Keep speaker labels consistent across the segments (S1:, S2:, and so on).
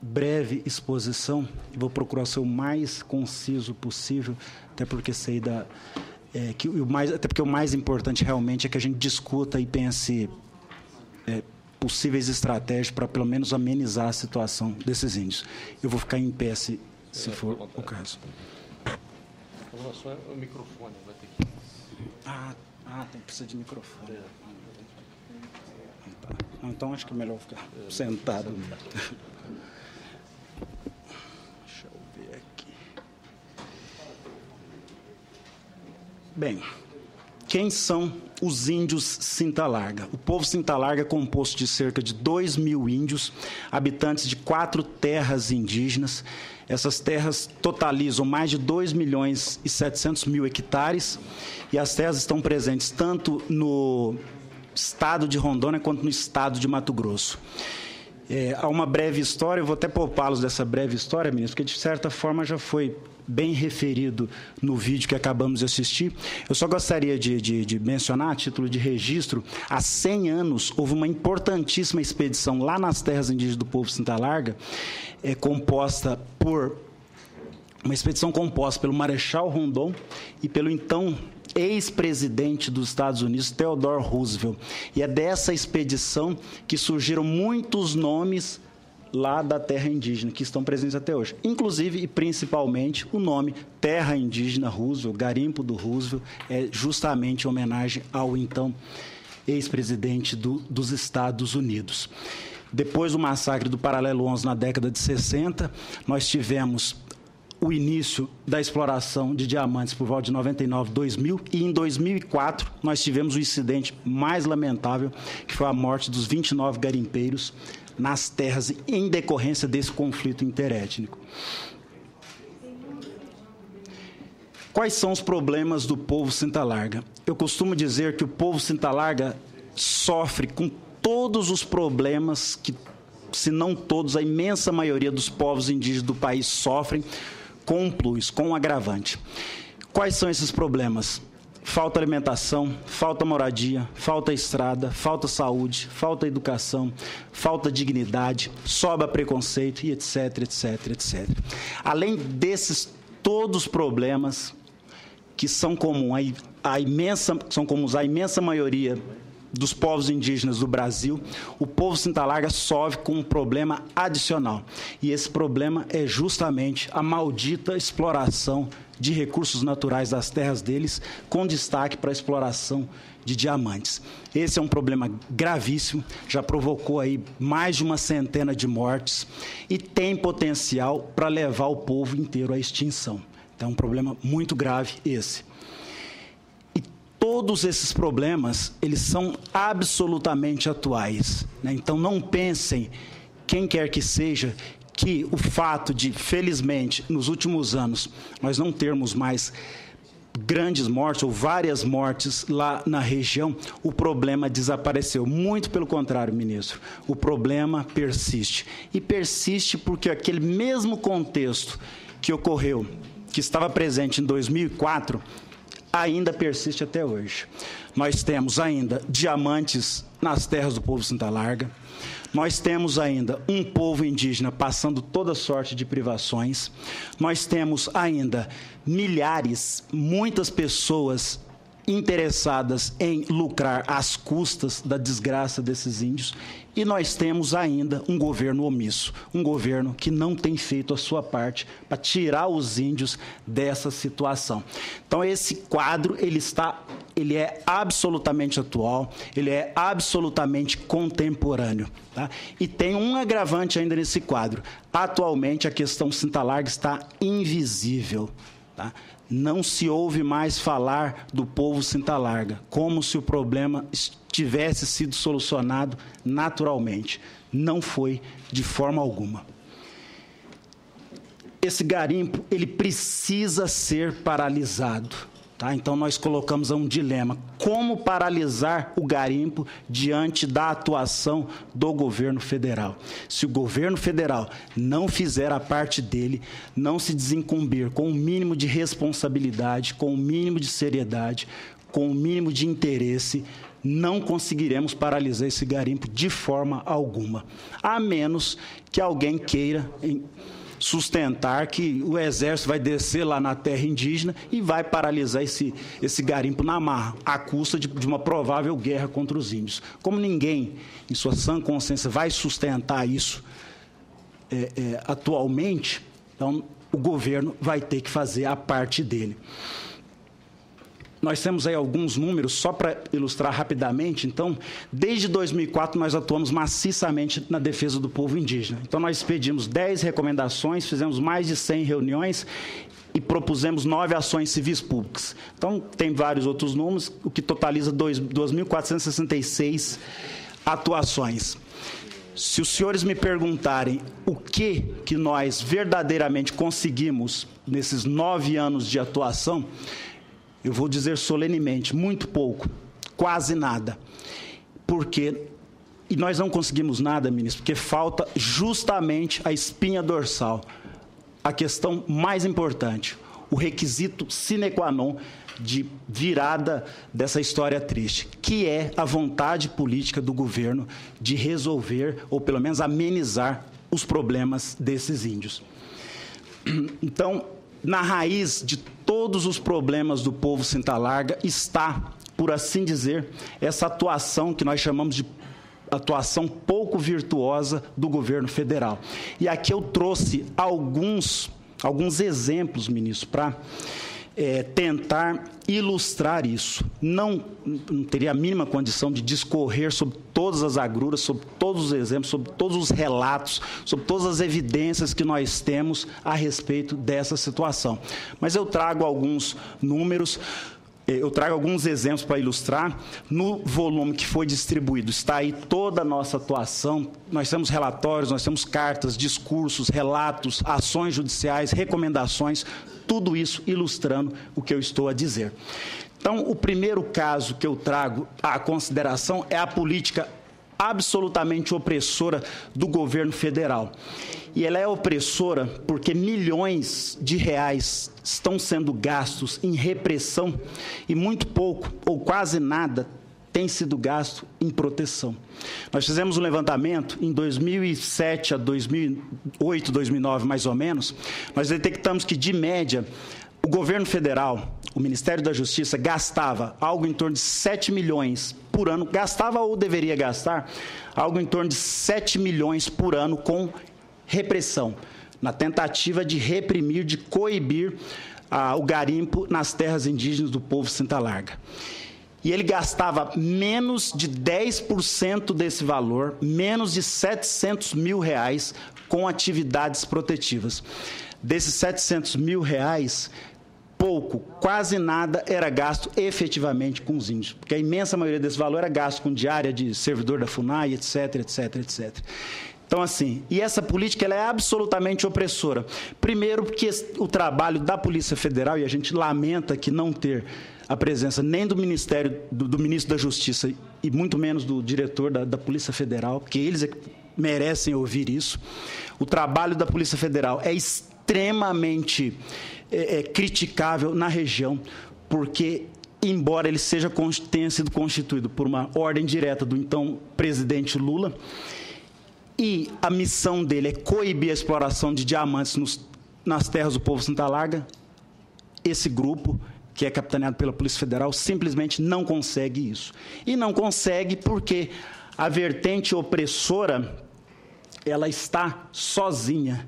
S1: breve exposição, vou procurar ser o mais conciso possível, até porque sei até porque o mais importante realmente é que a gente discuta e pense possíveis estratégias para pelo menos amenizar a situação desses índios. Eu vou ficar em pé se for o caso.
S2: Só o microfone vai ter que...
S1: Precisa de microfone. Então acho que é melhor ficar sentado. Deixa eu ver aqui. Bem, quem são os índios Cinta Larga? O povo Cinta Larga é composto de cerca de 2.000 índios, habitantes de 4 terras indígenas. Essas terras totalizam mais de 2.700.000 hectares e as terras estão presentes tanto no estado de Rondônia quanto no estado de Mato Grosso. Há uma breve história, eu vou até poupá-los dessa breve história, ministro, porque de certa forma já foi bem referido no vídeo que acabamos de assistir. Eu só gostaria de mencionar, a título de registro, há 100 anos houve uma importantíssima expedição lá nas terras indígenas do povo Cinta Larga, uma expedição composta pelo Marechal Rondon e pelo então ex-presidente dos Estados Unidos, Theodore Roosevelt. E é dessa expedição que surgiram muitos nomes lá da terra indígena, que estão presentes até hoje. Inclusive e principalmente o nome Terra Indígena Roosevelt, Garimpo do Roosevelt, é justamente em homenagem ao então ex-presidente dos Estados Unidos. Depois do massacre do Paralelo 11 na década de 60, nós tivemos o início da exploração de diamantes por volta de 99, 2000, e em 2004 nós tivemos o incidente mais lamentável, que foi a morte dos 29 garimpeiros nas terras em decorrência desse conflito interétnico. Quais são os problemas do povo Cinta Larga? Eu costumo dizer que o povo Cinta Larga sofre com todos os problemas que, se não todos, a imensa maioria dos povos indígenas do país sofrem, com um plus, com um agravante. Quais são esses problemas? Falta alimentação, falta moradia, falta estrada, falta saúde, falta educação, falta dignidade, sobra preconceito e etc, etc, etc. Além desses todos os problemas que são comuns à imensa maioria dos povos indígenas do Brasil, o povo Cinta Larga sofre com um problema adicional. E esse problema é justamente a maldita exploração de recursos naturais das terras deles, com destaque para a exploração de diamantes. Esse é um problema gravíssimo, já provocou aí mais de uma centena de mortes e tem potencial para levar o povo inteiro à extinção. Então é um problema muito grave esse. Todos esses problemas, eles são absolutamente atuais, né? Então, não pensem, quem quer que seja, que o fato de, felizmente, nos últimos anos, nós não termos mais grandes mortes ou várias mortes lá na região, o problema desapareceu. Muito pelo contrário, ministro, o problema persiste. E persiste porque aquele mesmo contexto que ocorreu, que estava presente em 2004, ainda persiste até hoje. Nós temos ainda diamantes nas terras do povo Cinta Larga, nós temos ainda um povo indígena passando toda sorte de privações, nós temos ainda muitas pessoas interessadas em lucrar às custas da desgraça desses índios, e nós temos ainda um governo omisso, um governo que não tem feito a sua parte para tirar os índios dessa situação. Então, esse quadro, ele é absolutamente atual, ele é absolutamente contemporâneo, tá? E tem um agravante ainda nesse quadro. Atualmente, a questão Cinta Larga está invisível, tá? Não se ouve mais falar do povo Cinta Larga, como se o problema tivesse sido solucionado naturalmente. Não foi de forma alguma. Esse garimpo, ele precisa ser paralisado, tá? Então, nós colocamos um dilema: como paralisar o garimpo diante da atuação do governo federal? Se o governo federal não fizer a parte dele, não se desincumbir com o mínimo de responsabilidade, com o mínimo de seriedade, com o mínimo de interesse, não conseguiremos paralisar esse garimpo de forma alguma, a menos que alguém queira sustentar que o Exército vai descer lá na terra indígena e vai paralisar esse garimpo na marra, à custa de uma provável guerra contra os índios. Como ninguém, em sua sã consciência, vai sustentar isso atualmente, então o governo vai ter que fazer a parte dele. Nós temos aí alguns números, só para ilustrar rapidamente. Então, desde 2004, nós atuamos maciçamente na defesa do povo indígena. Então, nós expedimos 10 recomendações, fizemos mais de 100 reuniões e propusemos 9 ações civis públicas. Então, tem vários outros números, o que totaliza 2.466 atuações. Se os senhores me perguntarem o que nós verdadeiramente conseguimos nesses 9 anos de atuação, eu vou dizer solenemente, muito pouco, quase nada. E nós não conseguimos nada, ministro, porque falta justamente a espinha dorsal, a questão mais importante, o requisito sine qua non de virada dessa história triste, que é a vontade política do governo de resolver, ou pelo menos amenizar, os problemas desses índios. Então, na raiz de todos os problemas do povo Cinta Larga está, por assim dizer, essa atuação que nós chamamos de atuação pouco virtuosa do governo federal. E aqui eu trouxe alguns exemplos, ministro, para tentar ilustrar isso. Não teria a mínima condição de discorrer sobre todas as agruras, sobre todos os exemplos, sobre todos os relatos, sobre todas as evidências que nós temos a respeito dessa situação. Mas eu trago alguns números, eu trago alguns exemplos para ilustrar. No volume que foi distribuído está aí toda a nossa atuação. Nós temos relatórios, nós temos cartas, discursos, relatos, ações judiciais, recomendações, tudo isso ilustrando o que eu estou a dizer. Então, o primeiro caso que eu trago à consideração é a política absolutamente opressora do governo federal. E ela é opressora porque milhões de reais estão sendo gastos em repressão e muito pouco, ou quase nada, tem sido gasto em proteção. Nós fizemos um levantamento em 2007 a 2008, 2009, mais ou menos. Nós detectamos que, de média, o governo federal, o Ministério da Justiça, gastava algo em torno de 7 milhões por ano, gastava ou deveria gastar algo em torno de 7 milhões por ano com repressão, na tentativa de reprimir, de coibir o garimpo nas terras indígenas do povo Cinta Larga. E ele gastava menos de 10% desse valor, menos de 700 mil reais, com atividades protetivas. Desses 700 mil reais, pouco, quase nada era gasto efetivamente com os índios, porque a imensa maioria desse valor era gasto com diária de servidor da FUNAI, etc, etc, etc. Então, assim, e essa política ela é absolutamente opressora. Primeiro, porque o trabalho da Polícia Federal, e a gente lamenta que não ter a presença nem do Ministério, do Ministro da Justiça, e muito menos do diretor da Polícia Federal, porque eles é que merecem ouvir isso. O trabalho da Polícia Federal é extremamente criticável na região, porque, embora ele tenha sido constituído por uma ordem direta do então presidente Lula, e a missão dele é coibir a exploração de diamantes nas terras do povo Cinta Larga, esse grupo, que é capitaneado pela Polícia Federal, simplesmente não consegue isso. E não consegue porque a vertente opressora, ela está sozinha.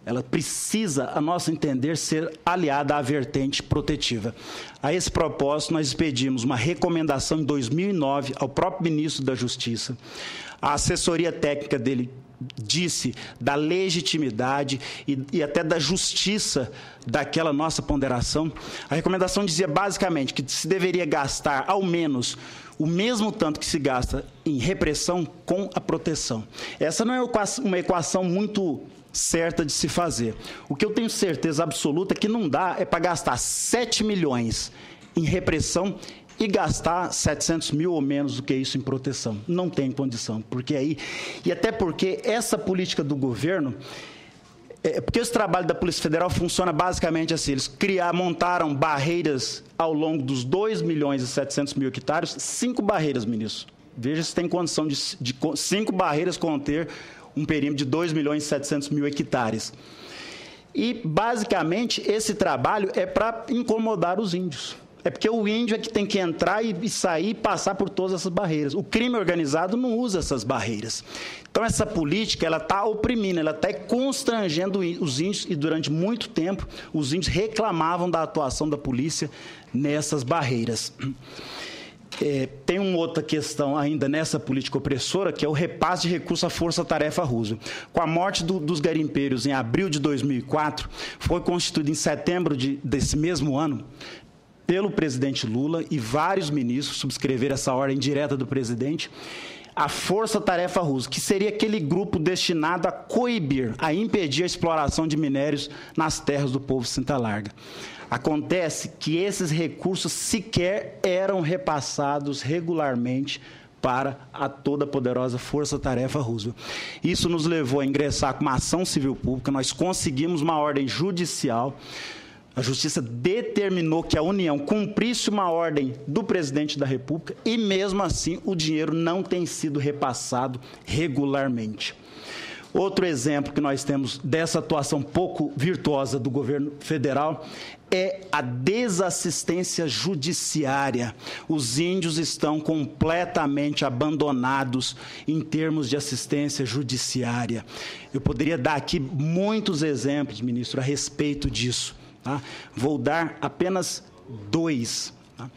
S1: Ela precisa, a nosso entender, ser aliada à vertente protetiva. A esse propósito, nós expedimos uma recomendação em 2009 ao próprio ministro da Justiça. A assessoria técnica dele disse da legitimidade e até da justiça daquela nossa ponderação. A recomendação dizia basicamente que se deveria gastar ao menos o mesmo tanto que se gasta em repressão com a proteção. Essa não é uma equação muito certa de se fazer. O que eu tenho certeza absoluta é que não dá para gastar 7 milhões em repressão e gastar 700 mil ou menos do que isso em proteção. Não tem condição, porque aí... E até porque essa política do governo, Porque esse trabalho da Polícia Federal funciona basicamente assim, eles montaram barreiras ao longo dos 2.700.000 hectares, 5 barreiras, ministro. Veja se tem condição de 5 barreiras conter um perímetro de 2.700.000 hectares. E, basicamente, esse trabalho é para incomodar os índios. É porque o índio é que tem que entrar e sair e passar por todas essas barreiras. O crime organizado não usa essas barreiras. Então, essa política, ela está oprimindo, ela está constrangendo os índios, e durante muito tempo os índios reclamavam da atuação da polícia nessas barreiras. Tem uma outra questão ainda nessa política opressora, que é o repasse de recursos à Força-Tarefa Roosevelt. Com a morte dos garimpeiros em abril de 2004, foi constituído em setembro desse mesmo ano, pelo presidente Lula, e vários ministros subscreveram essa ordem direta do presidente, a Força-Tarefa Roosevelt, que seria aquele grupo destinado a coibir, a impedir a exploração de minérios nas terras do povo Cinta Larga. Acontece que esses recursos sequer eram repassados regularmente para a toda poderosa Força-Tarefa Roosevelt. Isso nos levou a ingressar com uma ação civil pública, nós conseguimos uma ordem judicial. A Justiça determinou que a União cumprisse uma ordem do presidente da República e, mesmo assim, o dinheiro não tem sido repassado regularmente. Outro exemplo que nós temos dessa atuação pouco virtuosa do governo federal é a desassistência judiciária. Os índios estão completamente abandonados em termos de assistência judiciária. Eu poderia dar aqui muitos exemplos, ministro, a respeito disso. Tá? Vou dar apenas 2. Tá?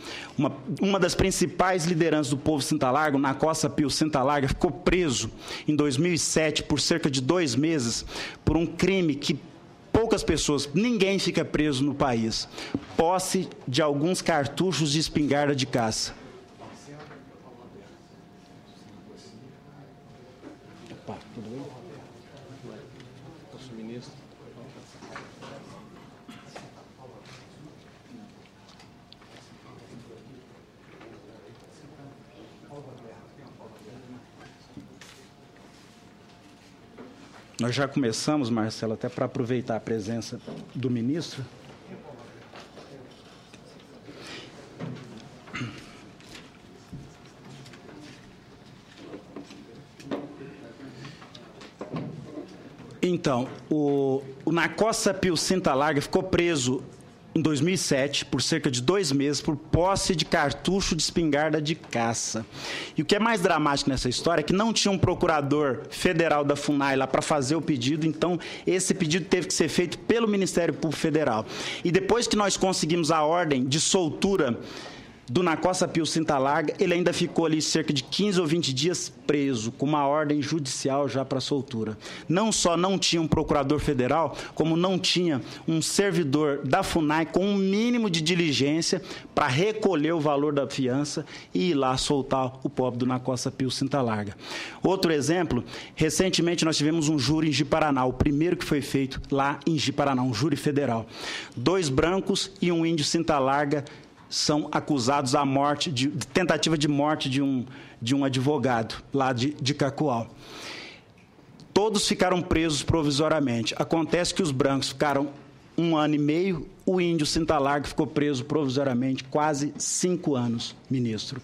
S1: Uma das principais lideranças do povo Cinta Larga, o Nacossa Pio Cinta Larga, ficou preso em 2007 por cerca de 2 meses por um crime que poucas pessoas, ninguém fica preso no país: posse de alguns cartuchos de espingarda de caça. Opa, tudo bem?
S2: Ministro.
S1: Nós já começamos, Marcelo, até para aproveitar a presença do ministro. Então, o Nacossa Pio Cinta Larga ficou preso em 2007, por cerca de 2 meses, por posse de cartucho de espingarda de caça. E o que é mais dramático nessa história é que não tinha um procurador federal da FUNAI lá para fazer o pedido, então esse pedido teve que ser feito pelo Ministério Público Federal. E depois que nós conseguimos a ordem de soltura do Nacossa Pio Cinta Larga, ele ainda ficou ali cerca de 15 ou 20 dias preso, com uma ordem judicial já para soltura. Não só não tinha um procurador federal, como não tinha um servidor da FUNAI com um mínimo de diligência para recolher o valor da fiança e ir lá soltar o pobre do Nacossa Pio Cinta Larga. Outro exemplo, recentemente nós tivemos um júri em Ji-Paraná, o primeiro que foi feito lá em Ji-Paraná, um júri federal. 2 brancos e um índio Cinta Larga são acusados da morte, de tentativa de morte de um advogado lá de Cacoal. Todos ficaram presos provisoriamente. Acontece que os brancos ficaram 1 ano e meio, o índio Cinta Larga ficou preso provisoriamente quase 5 anos, ministro.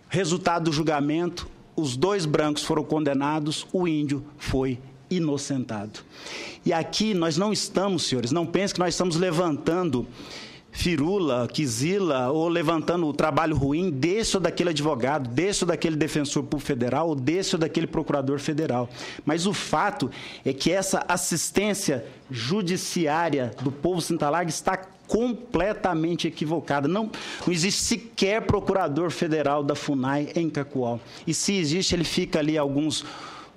S1: Resultado do julgamento, os 2 brancos foram condenados, o índio foi inocentado. E aqui nós não estamos, senhores, não pensem que nós estamos levantando firula, quizila, ou levantando o trabalho ruim desse ou daquele advogado, desse ou daquele defensor público federal, ou desse ou daquele procurador federal. Mas o fato é que essa assistência judiciária do povo Cinta Larga está completamente equivocada. Não existe sequer procurador federal da FUNAI em Cacoal. E se existe, ele fica ali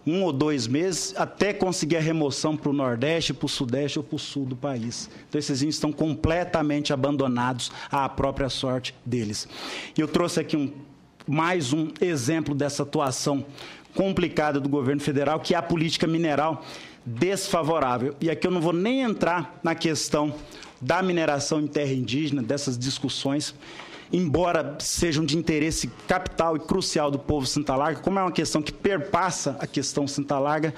S1: 1 ou 2 meses, até conseguir a remoção para o Nordeste, para o Sudeste ou para o Sul do país. Então, esses índios estão completamente abandonados à própria sorte deles. E eu trouxe aqui mais um exemplo dessa atuação complicada do governo federal, que é a política mineral desfavorável. E aqui eu não vou nem entrar na questão da mineração em terra indígena, dessas discussões, embora sejam de interesse capital e crucial do povo Cinta Larga, como é uma questão que perpassa a questão Cinta Larga,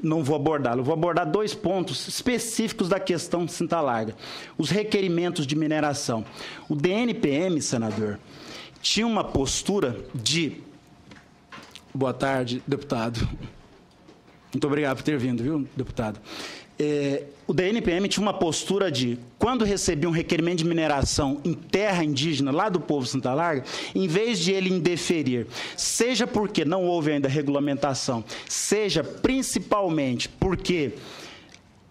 S1: não vou abordá-lo. Eu vou abordar 2 pontos específicos da questão de Cinta Larga. Os requerimentos de mineração. O DNPM, senador, tinha uma postura de... Boa tarde, deputado. Muito obrigado por ter vindo, viu, deputado? O DNPM tinha uma postura de, quando recebia um requerimento de mineração em terra indígena, lá do povo Cinta Larga, em vez de ele indeferir, seja porque não houve ainda regulamentação, seja principalmente porque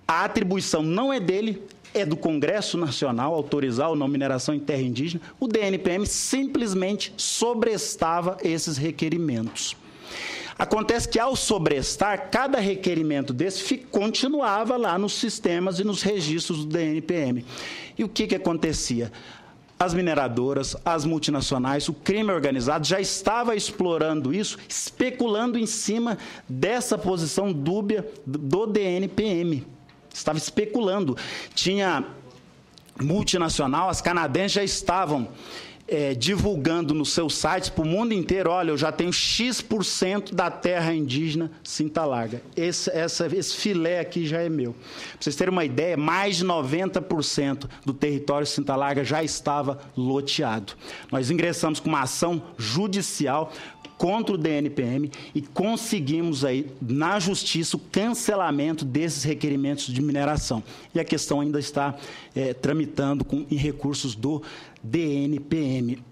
S1: a atribuição não é dele, é do Congresso Nacional autorizar ou não mineração em terra indígena, o DNPM simplesmente sobrestava esses requerimentos. Acontece que, ao sobrestar, cada requerimento desse continuava lá nos sistemas e nos registros do DNPM. E o que acontecia? As mineradoras, as multinacionais, o crime organizado já estava explorando isso, especulando em cima dessa posição dúbia do DNPM. Estava especulando. Tinha multinacional, as canadenses já estavam divulgando nos seus sites para o mundo inteiro: olha, eu já tenho X% da terra indígena Cinta Larga. Esse filé aqui já é meu. Para vocês terem uma ideia, mais de 90% do território Cinta Larga já estava loteado. Nós ingressamos com uma ação judicial contra o DNPM e conseguimos aí, na justiça, o cancelamento desses requerimentos de mineração. E a questão ainda está tramitando em recursos do DNPM.